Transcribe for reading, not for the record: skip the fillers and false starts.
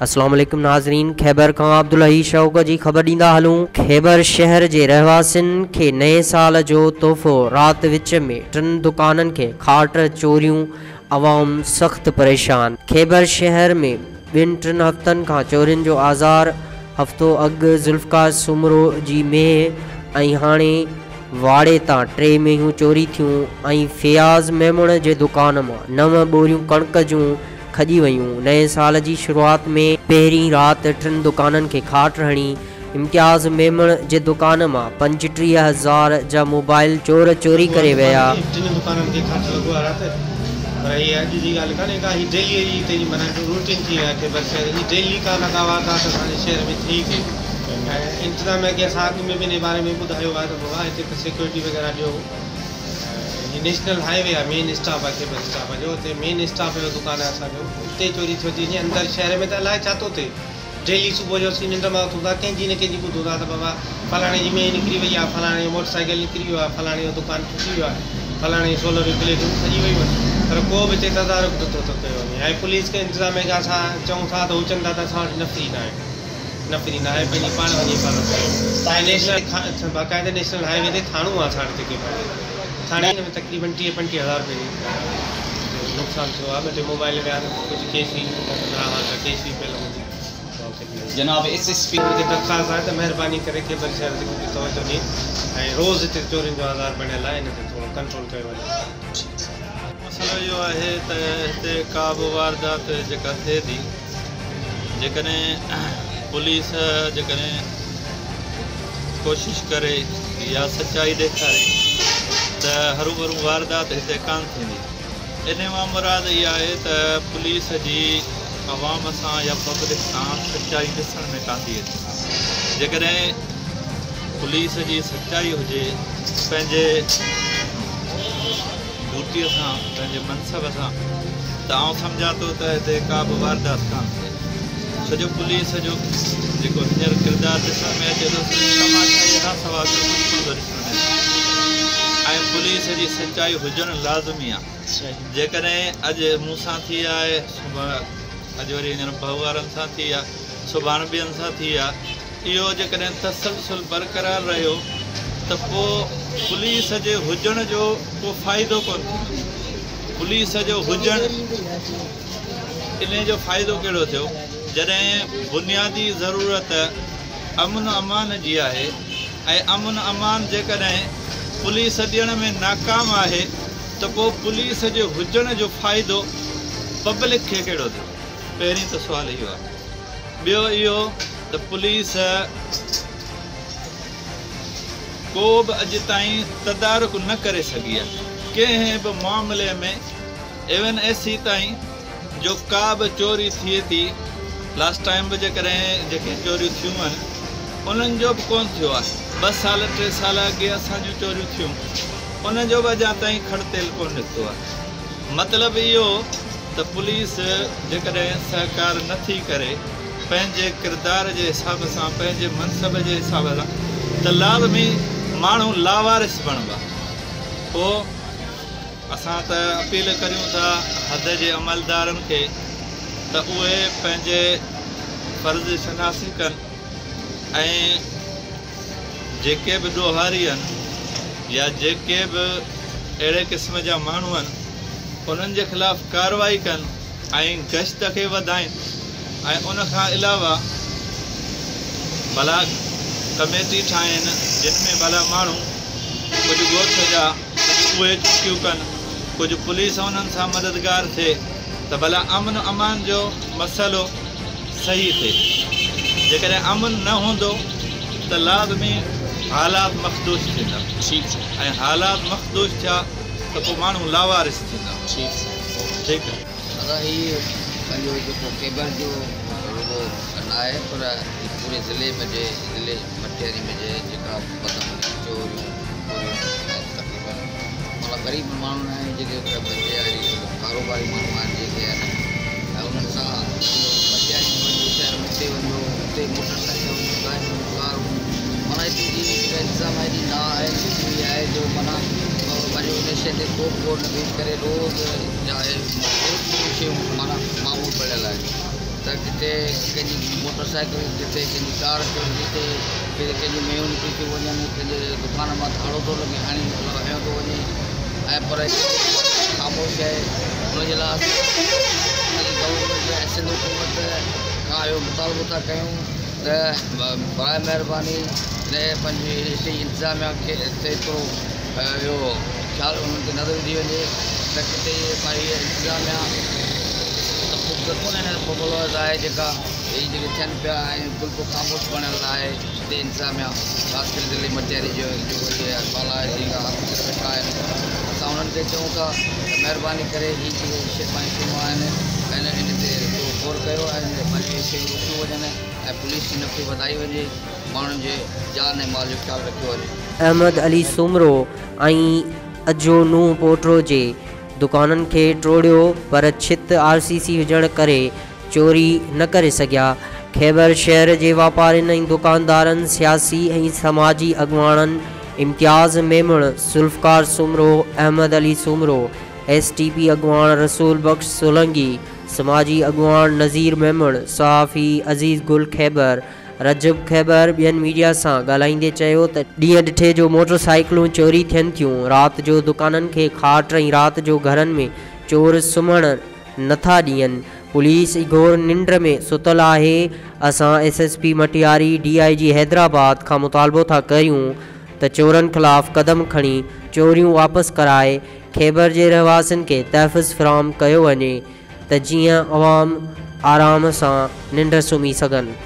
अस्सलाम वालेकुम नाज़रीन, खैबर खां अब्दुल्लाही शौक़ जी ख़बर ॾींदा हलूं। खैबर शहर जे रहवासियुनि खे नए साल जो तोहफ़ो। रात विच में 3 दुकाननि खे खाट चोरियूं, अवाम सख़्त परेशान। खैबर शहर में 2-3 हफ़्तनि खां चोरियुनि जो आज़ार। हफ़्तो अॻु ज़ुल्फ़कार सुमरो जी मेह ऐं हाणे वाड़े तां 3 मेहूं चोरी थियूं ऐं फ़याज़ मेमण जे दुकान मां 9 बोरियूं कणक जूं खॼी वयूं। नए साल जी शुरुआत में पहिरीं राति 3 दुकाननि खे खाट हणी। इम्तियाज़ मेमण जे दुकान मां 35,000 जा मोबाइल चोर चोरी करे विया। 3 दुकाननि खे खाट लॻो आहे राति। पर हीअ अॼु जी ॻाल्हि कान्हे का, हीअ डेली जी तेजी माना रूटीन थी आहे खैबर शहर जी। डेली का लॻा हुआ था त असांजे शहर में थी गई। ऐं इंतज़ाम है कि असां अॻु में बि इन बारे में ॿुधायो आहे त बाबा हिते सिक्योरिटी वग़ैरह ॾियो। नेशनल हाईवे आहे, मेन स्टॉप आहे खैबर स्टॉप जो, हुते मेन स्टॉप जो दुकान आहे असांजो। हुते चोरी थी वञे अंदरि शहर में, त अलाए छा थो थिए। डेली सुबुह जो असीं निंड मां उथूं था, कंहिंजी न कंहिंजी ॿुधूं था त बाबा फलाणे जी मेह निकिरी वई आहे, फलाणे जो मोटरसाइकिल निकिरी वियो आहे, फलाणे जो दुकानु टुटी वियो आहे, फलाणे सोलर प्लेटूं खॼी वयूं आहिनि। पर को बि हिते तदारुक नथो थो कयो वञे। ऐं पुलिस खे इंतज़ाम है कि असां चऊं था त हू चवनि था त असां वटि नफ़री न आहे, नफ़री न आहे, पंहिंजी पाण वञी पाण नेशनल बाक़ाइदे नेशनल हाईवे ते थाणो आहे असां वटि जेके थाणे में तक़रीबन 30-35 हज़ार रुपये नुक़सानु थियो आहे। 2 मोबाइल विया, कुझु केस बि केस बि पियल हूंदी। जनाब SSP खे दरख़्वास्त आहे त महिरबानी करे खैबर शहर ते कुझु तवजो ॾिए ऐं रोज़ हिते चोरियुनि जो आज़ार बणियल आहे, इन ते थोरो कंट्रोल कयो वञे। मसइलो इहो आहे त हिते का बि वारदात जेका थिए थी, जेकॾहिं पुलिस जेकॾहिं कोशिशि करे या सचाई ॾेखारे त हरू भरू वारदात हिते कान थींदी। इन मां मुराद इहा आहे त पुलिस जी अवाम सां या पब्लिक सां सचाई ॾिसण में कान थी अचे। जेकॾहिं पुलिस जी सचाई हुजे पंहिंजे ड्यूटीअ सां, पंहिंजे मनसब सां, त आउं सम्झां थो त हिते का बि वारदात कान थिए। छो जो पुलिस जो जेको हींअर किरदारु ॾिसण में अचे थो, तमाशाई खां सवाइ ॾिसण में अचे। ऐं पुलिस जी सचाई हुजणु लाज़मी आहे। जेकॾहिं अॼु मूंसां थी आहे, अॼु वरी हींअर भाऊ वारनि सां थी आहे, सुभाणे ॿियनि सां थी आहे, इहो जेकॾहिं तसलसल बरक़रार रहियो त पोइ पुलिस जे हुजण जो को फ़ाइदो कोन थींदो। पुलिस जो हुजणु इन जो फ़ाइदो कहिड़ो थियो, जॾहिं बुनियादी ज़रूरत अमन अमान जी आहे ऐं अमन अमान जेकॾहिं पुलिस ॾियण में नाकाम आहे त पोइ पुलिस जे हुजण जो फ़ाइदो पब्लिक खे कहिड़ो थियो। पहिरीं त सुवालु इहो आहे। ॿियो इहो त पुलिस को बि अॼु ताईं तदारुक न करे सघी आहे कंहिं बि मामले में। इवन एसी ताईं जो का बि चोरी थिए थी, लास्ट टाइम बि जेकॾहिं जेके चोरियूं थियूं आहिनि उन्हनि जो बि कोन थियो आहे। 2 साल 3 साल अॻे असांजूं चोरियूं थियूं, उनजो बि अञा ताईं खड़तेल कोन निकितो आहे। मतिलबु इहो त पुलिस जेकॾहिं सहकार नथी करे पंहिंजे किरदार जे हिसाब सां, पंहिंजे मनसब जे हिसाब सां, त लाज़मी माण्हू लावारिस बणिबा। पोइ असां त अपील करियूं था हद जे अमलदारनि खे त उहे पंहिंजे फ़र्ज़ शनासी कनि ऐं जेके बि ॾोहारी आहिनि या जेके बि अहिड़े क़िस्म जा माण्हू आहिनि उन्हनि जे ख़िलाफ़ु कार्रवाई कनि ऐं गश्त खे वधाइनि। ऐं उनखां अलावा भला कमेटी ठाहिनि जिन में भला माण्हू कुझु ॻोठ जा कुझु उहे चुकियूं कनि, कुझु पुलिस उन्हनि सां मददगार थिए त भला अमन अमान जो मसइलो सही थिए। जेकॾहिं अमन न हूंदो त लाज़मी हालात मखदूश थींदा ऐं हालात मखदूश थिया त पोइ माण्हू लावारिस थींदा। ठीकु आहे। दादा हीअ पंहिंजो जेको खैबर जो रुगो न आहे, पर पूरे ज़िले में ज़िले मटियारी में जेका चोरियूं तक़रीबन मतिलबु ग़रीब माण्हू आहिनि जेके पंहिंजे कारोबारी माण्हू आहिनि जेके आहिनि, ऐं उन्हनि सां मटियारी वञो, शहर में हुते वञो, हुते मोटरसाइकिल गाॾियूं कारूं, माना हिते जी जेका इंतज़ाम आहे न आहे जो माना वरी उन शइ ते को न बीच करे रोज़ जा शयूं माना मामूल पढ़ियल आहे। त किथे कंहिंजी मोटरसाइकिल, किथे कंहिंजी कार चोरी, किथे कंहिंजी मेयूं निकिरी थियूं वञनि, कंहिंजे दुकान मां ताड़ो थो लॻे, हणियो थो वञे। ऐं पर ख़ामोश आहे। हुनजे लाइ गवर्नमेंट सिंध हुकूमत खां इहो मुतालबो था कयूं त बराए महिरबानी पंहिंजी हिते इंतिज़ामिया खे थोरो इहो ख़्यालु उन्हनि ते नज़र विझी वञे त किथे भाई इंतिज़ामिया मुग़ल आहे जेका जेके थियनि पिया ऐं बिल्कुलु ख़ामोश बणियल आहे हिते इंतिज़ामिया, ख़ासि करे दिल्ली मटियारी जो जेको अखबाला आहे जेका वेठा आहिनि। असां उन्हनि खे चऊं था त महिरबानी करे हीअ जेके शइ पंहिंजी शयूं आहिनि इन ते गौर कयो ऐं पंहिंजी शयूं रुकियूं वञनि ऐं पुलिस जी नफ़ी वधाई वञे, माण्हुनि जे जान ऐं माल जो ख़्यालु रखियो वञे। अहमद अली सुमरो ऐं अजो नूह पोटरो जे दुकाननि खे टोड़ियो पर छित RCC हुजण करे चोरी न करे सघिया। खैबर शहर जे वापारियुनि ऐं दुकानदारनि, सियासी ऐं समाजी अॻुवाणनि इम्तियाज़ मेमण, जुल्फ़कार सुमरो, अहमद अली सुमरो, STP अॻुवाण रसूल बख्श सोलंगी, समाजी अॻुवाण नज़ीर मेमण, सहाफ़ी अज़ीज़ गुल खैबर, रजब खैबर ॿियनि मीडिया सां ॻाल्हाईंदे चयो त ॾींहं ॾिठे जो मोटरसाइकिलूं चोरी थियनि थियूं, राति जो दुकाननि खे खाट ऐं राति जो घरनि में चोर सुम्हणु नथा ॾियनि। पुलिस घोर निंड में सुतल आहे। असां SSP मटियारी DIG हैदराबाद खां मुतालबो था कयूं त चोरनि ख़िलाफ़ क़दम खणी चोरियूं वापसि कराए खैबर जे रहवासियुनि खे तहफ़ुज़ फ़राहम कयो वञे त जीअं अवाम आराम सां निंड सुम्ही सघनि।